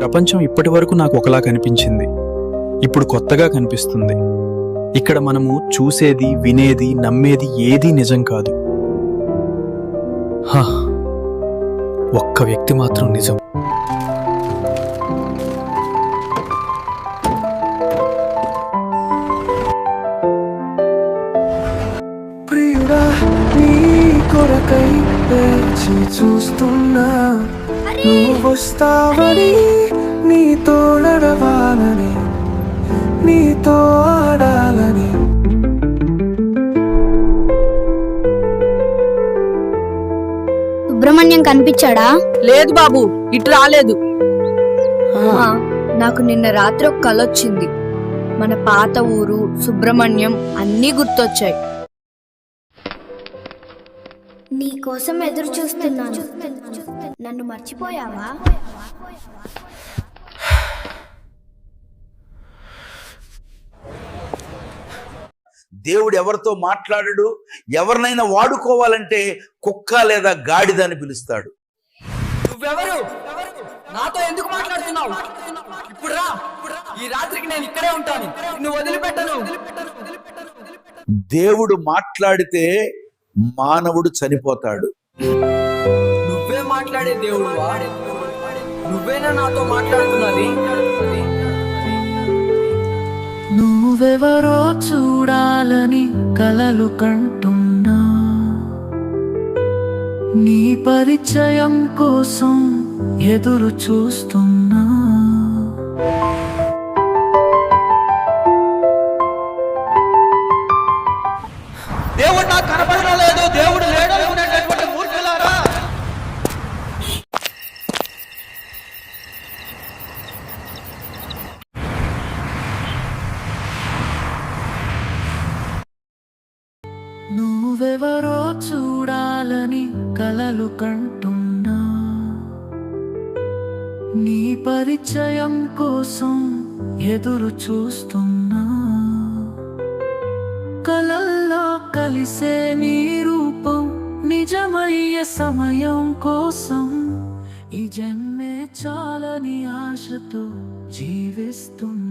ప్రపంచం ఇప్పటి వరకు నాకు ఒకలా కనిపించింది, ఇప్పుడు కొత్తగా కనిపిస్తుంది. ఇక్కడ మనము చూసేది, వినేది, నమ్మేది ఏదీ నిజం కాదు. ఒక్క వ్యక్తి మాత్రం నిజం. ప్రియుడా, నీ కొరకై వేచి చూస్తున్నా, నువ్వు వస్తావని, నీతో నడవాలని, నీతో ఆడాలని. సుబ్రహ్మణ్యం కనిపించాడా? లేదు బాబు, ఇటు రాలేదు. నాకు నిన్న రాత్రి ఒక కల వచ్చింది. మన పాత ఊరు, సుబ్రహ్మణ్యం అన్నీ గుర్తొచ్చాయి. నీ కోసం ఎదురు చూస్తున్నాను. నన్ను మర్చిపోయావా? దేవుడు ఎవరితో మాట్లాడడు. ఎవరినైనా వాడుకోవాలంటే కుక్క లేదా గాడిద అని పిలుస్తాడు. నువ్వెవరు? నాతో ఎందుకు మాట్లాడుతున్నావు? ఇప్పుడు రా, ఈ రాత్రికి నేను ఇక్కడే ఉంటాను, నువ్వు వదిలిపెట్టను. దేవుడు మాట్లాడితే మానవుడు చనిపోతాడు. నువ్వే మాట్లాడే దేవుడు, నువ్వేనా నాతో మాట్లాడుతున్నది? నువ్వెవరో చూడాలని కలలు కంటున్నా, నీ పరిచయం కోసం ఎదురు చూస్తున్నా. దేవుడు నాకు కనపడడం లేదు, దేవుడు లేడు అనుకునేటటువంటి మూర్ఖులారా. నువ్వెవరో చూడాలని కలలు కంటున్నా, నీ పరిచయం కోసం ఎదురు చూస్తున్నా. కలల్లో కలిసే నీ రూపం నిజమయ్యే సమయం కోసం ఈ జన్మే చాలని ఆశతో జీవిస్తున్నా.